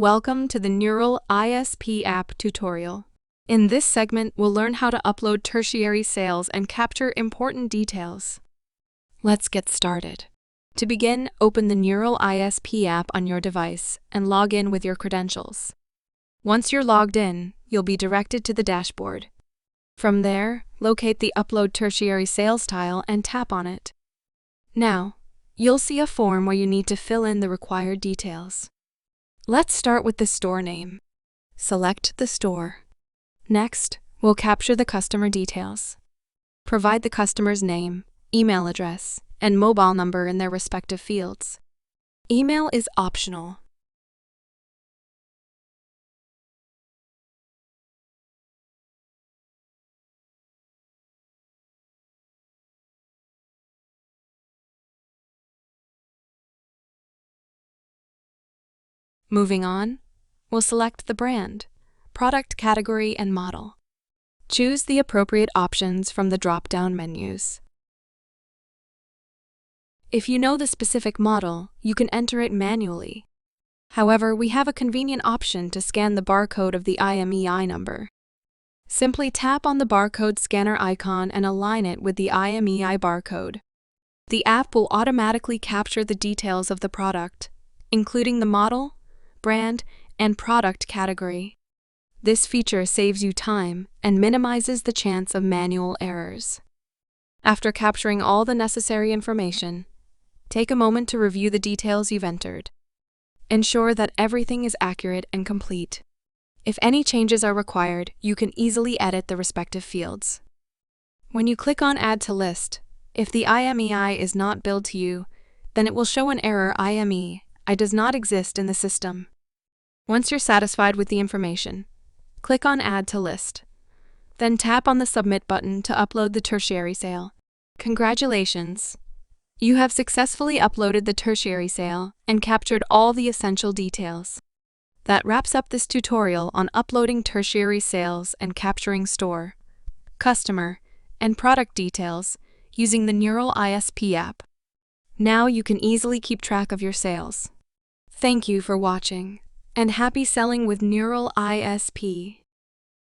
Welcome to the Nural ISP app tutorial. In this segment, we'll learn how to upload tertiary sales and capture important details. Let's get started. To begin, open the Nural ISP app on your device and log in with your credentials. Once you're logged in, you'll be directed to the dashboard. From there, locate the Upload Tertiary Sales tile and tap on it. Now, you'll see a form where you need to fill in the required details. Let's start with the store name. Select the store. Next, we'll capture the customer details. Provide the customer's name, email address, and mobile number in their respective fields. Email is optional. Moving on, we'll select the brand, product category, and model. Choose the appropriate options from the drop-down menus. If you know the specific model, you can enter it manually. However, we have a convenient option to scan the barcode of the IMEI number. Simply tap on the barcode scanner icon and align it with the IMEI barcode. The app will automatically capture the details of the product, including the model, brand, and product category. This feature saves you time and minimizes the chance of manual errors. After capturing all the necessary information, take a moment to review the details you've entered. Ensure that everything is accurate and complete. If any changes are required, you can easily edit the respective fields. When you click on Add to List, if the IMEI is not billed to you, then it will show an error IMEI does not exist in the system. Once you're satisfied with the information, click on Add to List. Then tap on the Submit button to upload the tertiary sale. Congratulations! You have successfully uploaded the tertiary sale and captured all the essential details. That wraps up this tutorial on uploading tertiary sales and capturing store, customer, and product details using the Nural ISP app. Now you can easily keep track of your sales. Thank you for watching, and happy selling with Nural ISP.